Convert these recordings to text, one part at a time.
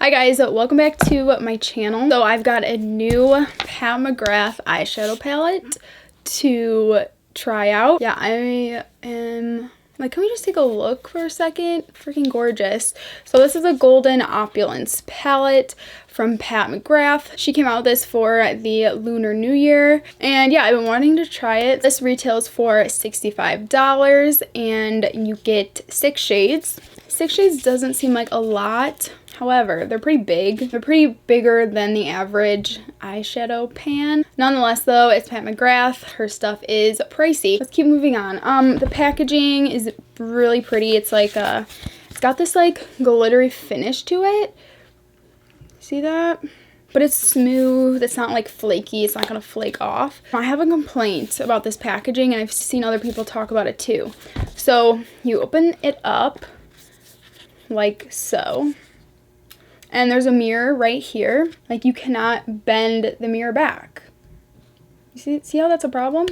Hi guys, welcome back to my channel. So I've got a new Pat McGrath eyeshadow palette to try out. Yeah, I am like, can we just take a look for a second? Freaking gorgeous. So this is a golden opulence palette from Pat McGrath. She came out with this for the Lunar New Year. And yeah, I've been wanting to try it. This retails for $65 and you get 6 shades. 6 shades doesn't seem like a lot. However, they're pretty big. They're pretty bigger than the average eyeshadow pan. Nonetheless though, it's Pat McGrath. Her stuff is pricey. Let's keep moving on. The packaging is really pretty. It's like it's got this like glittery finish to it. See that? But it's smooth. It's not like flaky. It's not gonna flake off. I have a complaint about this packaging and I've seen other people talk about it too. So you open it up like so. And there's a mirror right here. Like, you cannot bend the mirror back. You see how that's a problem?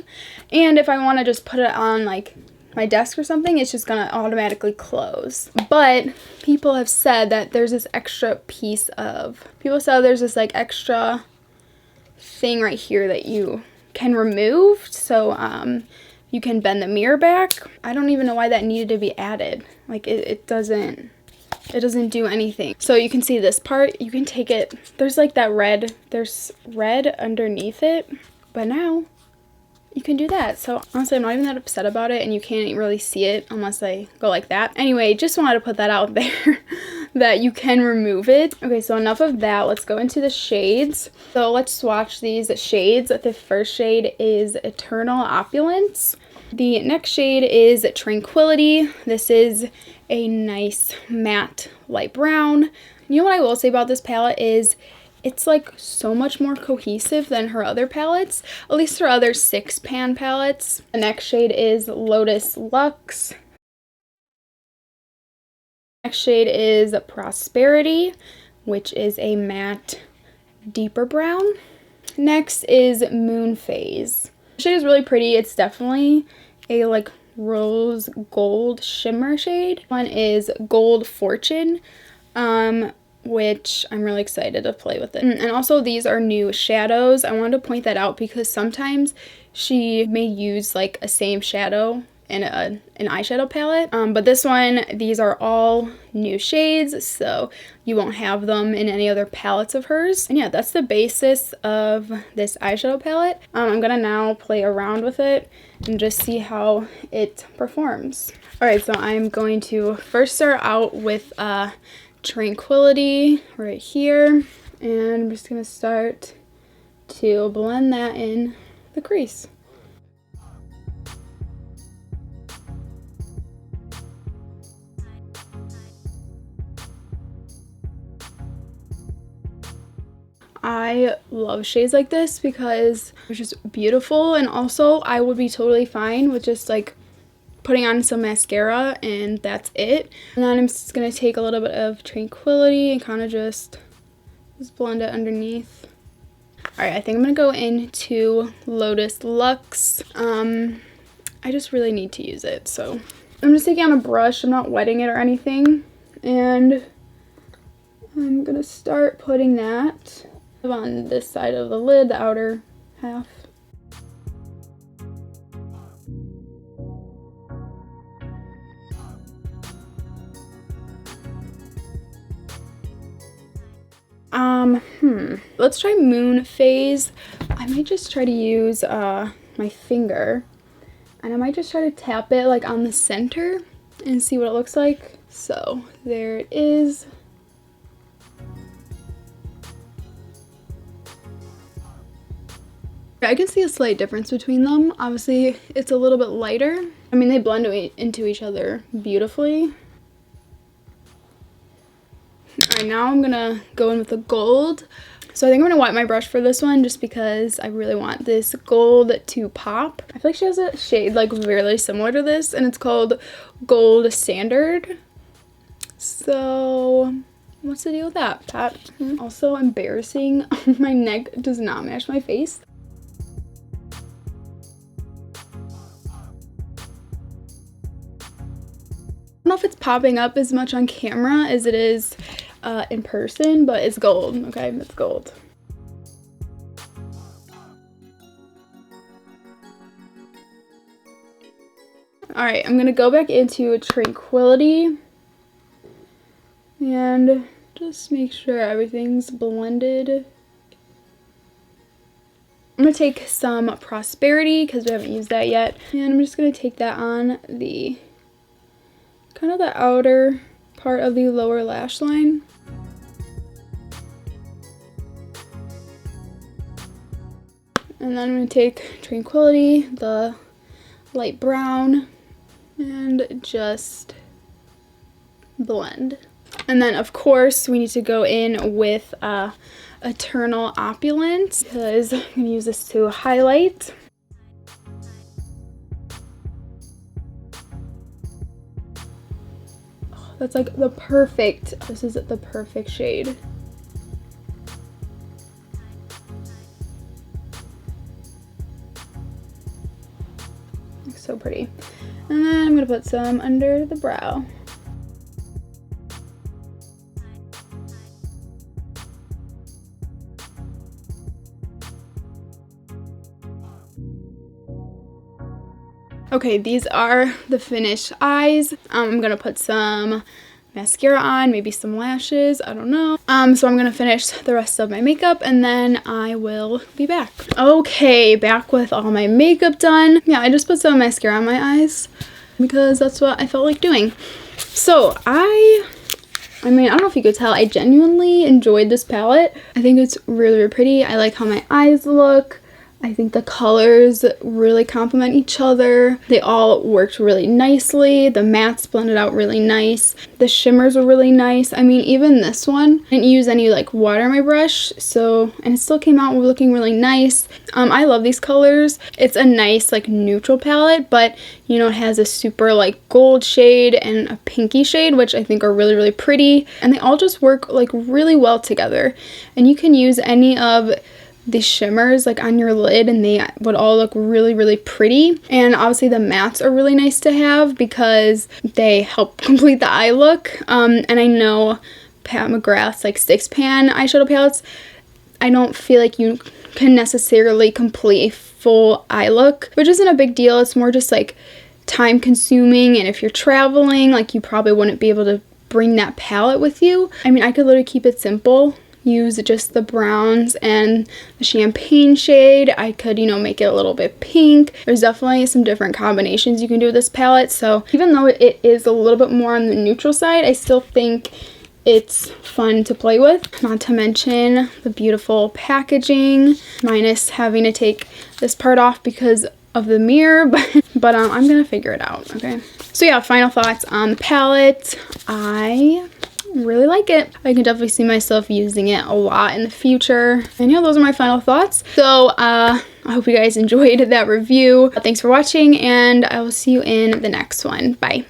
And if I want to just put it on like my desk or something, it's just gonna automatically close. But people have said that there's this extra piece of, there's this like extra thing right here that you can remove. So you can bend the mirror back. I don't even know why that needed to be added. Like it doesn't do anything. So you can see this part, you can take it, there's like that red, there's red underneath it, but now you can do that. So honestly, I'm not even that upset about it, and you can't really see it unless I go like that. Anyway, just wanted to put that out there that you can remove it. Okay, so enough of that. Let's go into the shades. So let's swatch these shades. The first shade is Eternal Opulence. The next shade is Tranquility. This is a nice matte light brown. You know what I will say about this palette is it's like so much more cohesive than her other palettes, at least her other 6-pan palettes. The next shade is Lotus Luxe. Next shade is Prosperity, which is a matte deeper brown. Next is Moon Phase. The shade is really pretty. It's definitely a like rose gold shimmer shade. One is Gold Fortune, which I'm really excited to play with it. And also these are new shadows. I wanted to point that out because sometimes she may use like a same shadow in an eyeshadow palette, but this one, these are all new shades, so you won't have them in any other palettes of hers. And yeah, that's the basis of this eyeshadow palette. I'm gonna now play around with it and just see how it performs. Alright, so I'm going to first start out with Tranquility right here, and I'm just gonna start to blend that in the crease. I love shades like this because it's just beautiful, and also I would be totally fine with just like putting on some mascara and that's it. And then I'm just gonna take a little bit of Tranquility and kind of just blend it underneath. Alright, I think I'm gonna go into Lotus Luxe. I just really need to use it, so I'm just taking on a brush. I'm not wetting it or anything, and I'm gonna start putting that on this side of the lid, the outer half. Let's try Moon Phase. I might just try to use my finger, and I might just try to tap it like on the center and see what it looks like. So there it is. I can see a slight difference between them. Obviously, it's a little bit lighter. I mean, they blend into each other beautifully. Alright, now I'm gonna go in with the gold. So I think I'm gonna wet my brush for this one just because I really want this gold to pop. I feel like she has a shade like really similar to this, and it's called Gold Standard. So what's the deal with that, Pat? Also embarrassing. My neck does not match my face. I don't know if it's popping up as much on camera as it is in person, but it's gold, okay? It's gold. Alright, I'm gonna go back into Tranquility and just make sure everything's blended. I'm going to take some Prosperity because we haven't used that yet. And I'm just going to take that on the kind of the outer part of the lower lash line. And then I'm going to take Tranquility, the light brown, and just blend. And then of course we need to go in with Eternal Opulence because I'm going to use this to highlight. Oh, that's like the perfect, this is the perfect shade. Looks so pretty. And then I'm going to put some under the brow. Okay, these are the finished eyes. I'm gonna put some mascara on, maybe some lashes, I don't know. So I'm gonna finish the rest of my makeup and then I will be back. Okay, back with all my makeup done. Yeah, I just put some mascara on my eyes because that's what I felt like doing. So I mean, I don't know if you could tell, I genuinely enjoyed this palette. I think it's really, really pretty. I like how my eyes look. I think the colors really complement each other. They all worked really nicely. The mattes blended out really nice. The shimmers were really nice. I mean, even this one, I didn't use any like water on my brush, so, and it still came out looking really nice. I love these colors. It's a nice like neutral palette, but you know, it has a super like gold shade and a pinky shade, which I think are really, really pretty. And they all just work like really well together. And you can use any of the shimmers like on your lid and they would all look really, really pretty. And obviously the mattes are really nice to have because they help complete the eye look. And I know Pat McGrath's like 6-pan eyeshadow palettes, I don't feel like you can necessarily complete a full eye look, which isn't a big deal. It's more just like time consuming, and if you're traveling, like you probably wouldn't be able to bring that palette with you. I mean, I could literally keep it simple, use just the browns and the champagne shade. I could, you know, make it a little bit pink. There's definitely some different combinations you can do with this palette. So even though it is a little bit more on the neutral side, I still think it's fun to play with. Not to mention the beautiful packaging, minus having to take this part off because of the mirror, but I'm gonna figure it out, okay? So yeah, final thoughts on the palette. I really like it. I can definitely see myself using it a lot in the future. And yeah, those are my final thoughts. So I hope you guys enjoyed that review. Thanks for watching, and I will see you in the next one. Bye.